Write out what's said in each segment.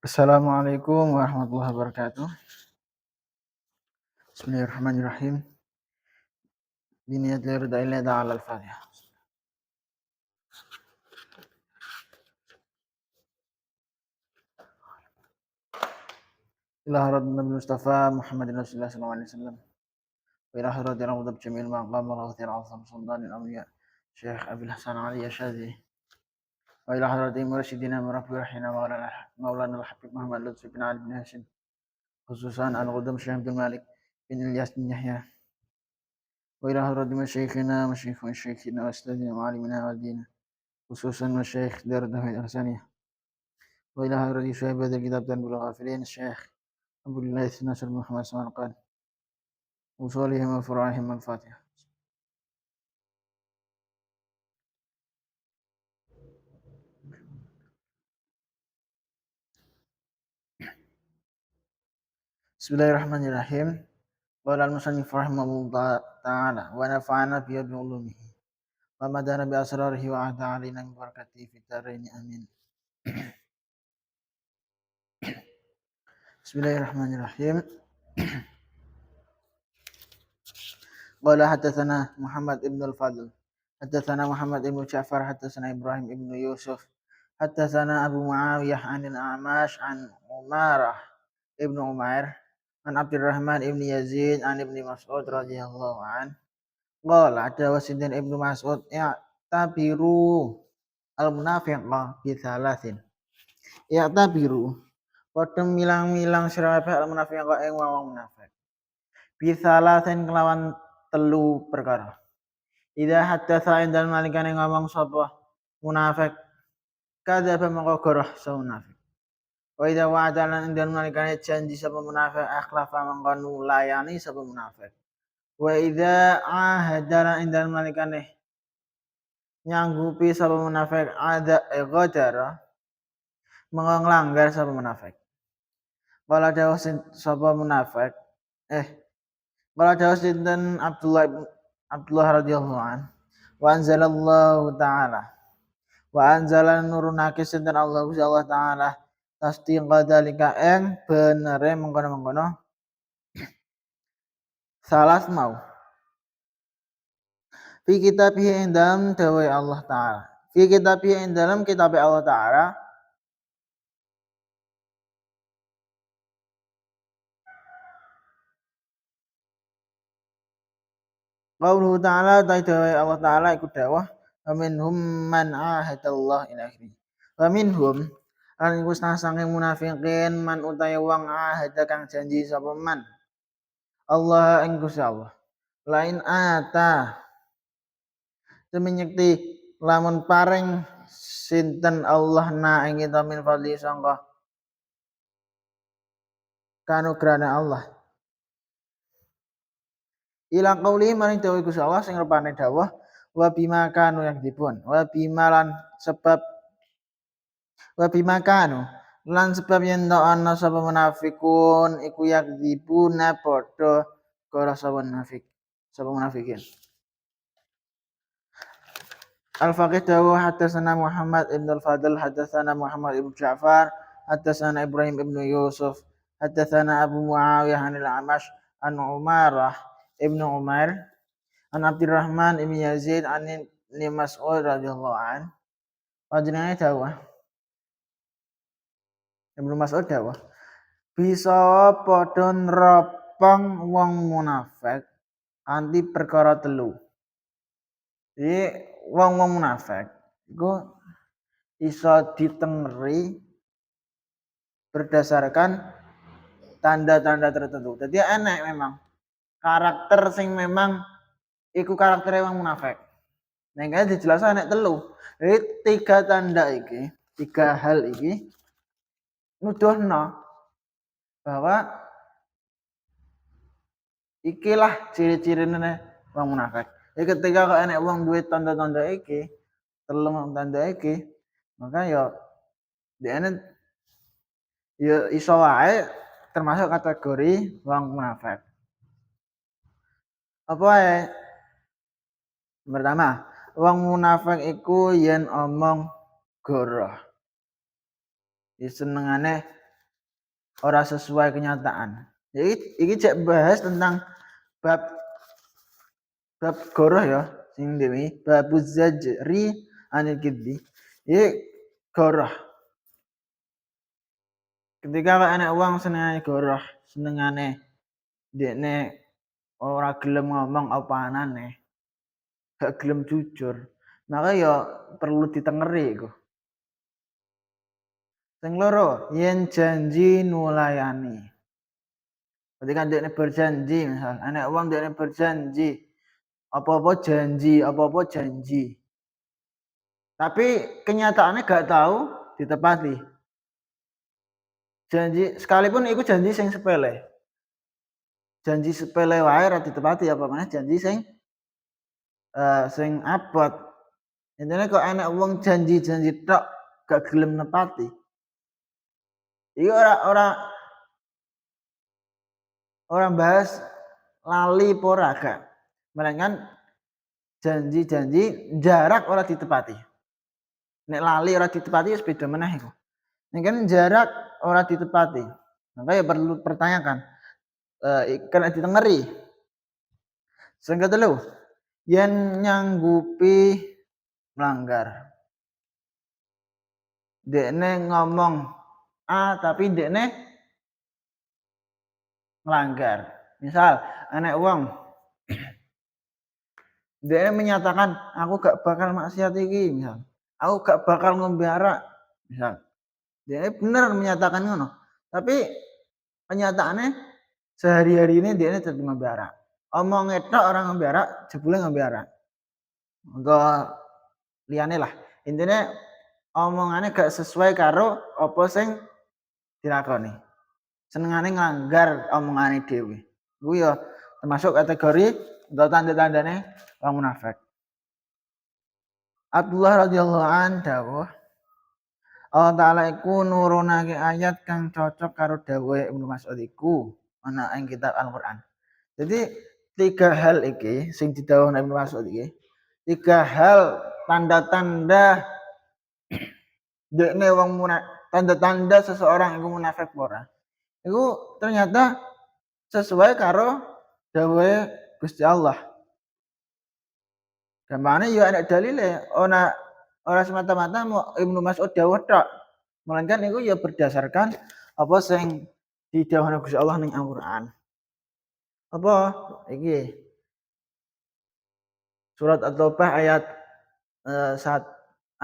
Assalamualaikum warahmatullahi wabarakatuh. Bismillahirrahmanirrahim. Biniyatil ridha ta'ala al-Fatihah. Ila harat Nabi Mustafa Muhammadin Rasulullah sallallahu alaihi wasallam. Wa ila harat Ramadhan jamil maqam wa ghafir azam sultanil awliya Syekh Abil Hasan Ali Asyadhi. Wa ila harat mursyidina murabbi rahina Maulana al-Habib Muhammad Lutfi bin Ali bin Hashim. Khususan al-Qudam Syekh Abdul Malik bin Ilyas bin Yahya. Wa ila harat masyayikhina wa astadina wa alimina wa dina. Khususan masyayikh Darul Tauhid Al-Hasaniyah. Wa ila hadrati syekh badal kitab Tanbul Ghafilin Syekh Abdullah Nasir Muhammad Samarqand usolihim wa furahim al-Fatihah. Bismillahirrahmanirrahim. Qala al-musannif rahimahullah ta'ala wa nafa'ana bi ulumihi wa madana bi asrarihi wa ahda alina min barakatihi fid dharain amin. Bismillahirrahmanirrahim. Qala hadatsana Muhammad ibn al-Fadl hadatsana Muhammad ibn Ja'far hadatsana Ibrahim ibn Yusuf hadatsana Abu Muawiyah anil A'mash an Umarah ibn Umair an Abdurrahman ibn Yazid an ibn Mas'ud radhiyallahu an qala ada wasidin ibn Mas'ud tabiru al-munafiqa bi thalathin tabiru padha milang-milang sira al-munafiqa ing wong munafik bi thalathin kelawan telu perkara. Idza haddatsa indal malikane ngomong sapa munafik kadzaba mongko goroh sa munafik. Wa idza wa'ada lan indal malikane janji sapa munafik akhlafa mongko nulayani sapa munafik. Wa idza ahada indal malikane nyanggupi sapa munafik ada ghadara mongko nglanggar sapa munafik. Qala dawuh sapa munafik Qala dawuh sinten Abdullah radhiyallahu an wa anzalallahu ta'ala wa anzala nurunake sinten Allah taala tasdiqa dalika ing benere mengkono-mengkono salas mau fi kitabihi indam dawe Allah taala fi kitabihi indam kitab Allah taala qauluhu ta'ala dawe Allah taala iku dawuh wa minhum man ahadallah ila akhir wa minhum lan iku saking munafiqin man utahe wong ahada kang janji sapa man Allah ing Gusti Allah lain ata temenyekti lamun paring sinten Allah na ing kita min fadli sangka kanugrahane Allah ila qauli maring dawuh Gusti Allah sing rupane dawuh wa bima kanu yang dipun wa bima lan sebab wa bima kanu lan sebab yen ana sapa munafikun iku yakdibuna padha karo sapa munafikin. Al-Faqih dawuh hadatsana Muhammad ibn al-Fadl hadatsana Muhammad ibn Ja'far hadatsana Ibrahim ibn Yusuf hadatsana Abu Muawiyah anil A'mash an Umarah ibn Umair an Abdurrahman ibn Yazid an Ibnu Mas'ud radhiyallahu an panjenengane dawuh Ibnu Mas'ud dawuh bisa padha nropong wong munafik anti perkara telu. Jadi wong-wong munafik iku iso ditengeri berdasarkan tanda-tanda tertentu. Jadi enek memang karakter sing memang iku karaktere wong munafik. Nek kene dijelaskan enek telu. Jadi tiga hal iki nuduhno bahwa ikilah ciri-cirine wong munafik. Jadi ketika kok enek wong duwe tanda-tanda iki, telu tanda iki, maka ya dene ya iso wae termasuk kategori wong munafik. Apa ae? Pertama, wong munafik iku yen omong goroh. Senengane ora sesuai kenyataan. Iki cek bahas tentang bab goroh ya sing dewi babuz zajri anil kidbi. Iki goroh. Ketika anak wong senengane goroh, senengane dekne ora gelem ngomong apa anane, gak gelem jujur, maka ya perlu ditengeri iku. Sing loro, yen janji nulayani. Ketika dekne berjanji, misal anak wong dekne berjanji, apa-apa janji. Tapi kenyataannya gak tahu ditepati. Janji sekalipun itu janji sing sepele. Janji sepele wae ora ditepati apa maneh janji sing abot. Intine kok enek wong janji-janji tok gak gelem nepati. Iki ora bahas lali apa ora gak. Melainkan janji-janji jarak ora ditepati. Nek lali ora ditepati wis beda meneh iku. Nek kan jarak ora ditepati. Maka ya perlu pertanyakan. Kena ditengeri. Sing ketelu, yen nyanggupi melanggar. Dekne ngomong A tapi dekne melanggar. Misal, anak wong dekne menyatakan aku gak bakal maksiat iki, misal. Aku gak bakal ngombe arak, misal. Dekne bener menyatakan ngono. Tapi kenyataannya sehari-hari ini dekne tetep ngombe arak. Omong tok orang ngombe arak, jebule ngombe arak. Untuk liyane lah. Intine omongane gak sesuai karo apa sing dilakoni. Senengane nglanggar omongane dhewe. Iku ya termasuk kategori atau tanda-tandane wong munafik. Abdullah radhiyallahu an dawuh Allah Ta'ala iku nurunake ayat kang cocok karo dawuhe Ibnu Mas'ud iku ana ing kitab Al-Qur'an. Jadi 3 hal iki sing didhawuhna Ibnu Mas'ud iki, 3 hal tanda-tanda dekne wong munafik, tanda-tanda seseorang iku munafik ora. Iku ternyata sesuai karo dawuhe Gusti Allah. Gampangane ya ana dalile, ora semata-mata Ibnu Mas'ud dawuh tok. Melainkan iku ya berdasarkan apa sing didhawuhna Gusti Allah ning Al-Qur'an. Apa? Iki. Surat At-Taubah ayat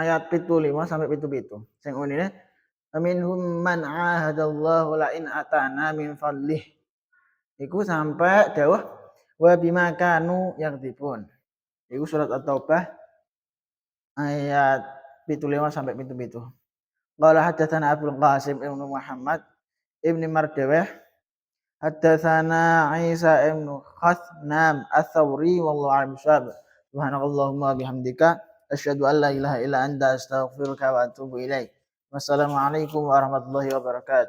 75 sampai 77. Sing unine minhum man ahadallahu la in atana min fadlih. Iku sampai dawuh wa bima kanu yakdzibun. Iku surat At-Taubah ayat 75 sampai 77. Qala hadatsana Abdul Qasim ibnu Muhammad ibni Mardawah hadatsana Isa ibnu Khatnam Ats-Tsauri wallahu a'lam bishawab. Subhanakallahumma bihamdika asyhadu an la ilaha illa anta astaghfiruka wa atubu ilaik. Wassalamualaikum warahmatullahi wabarakatuh.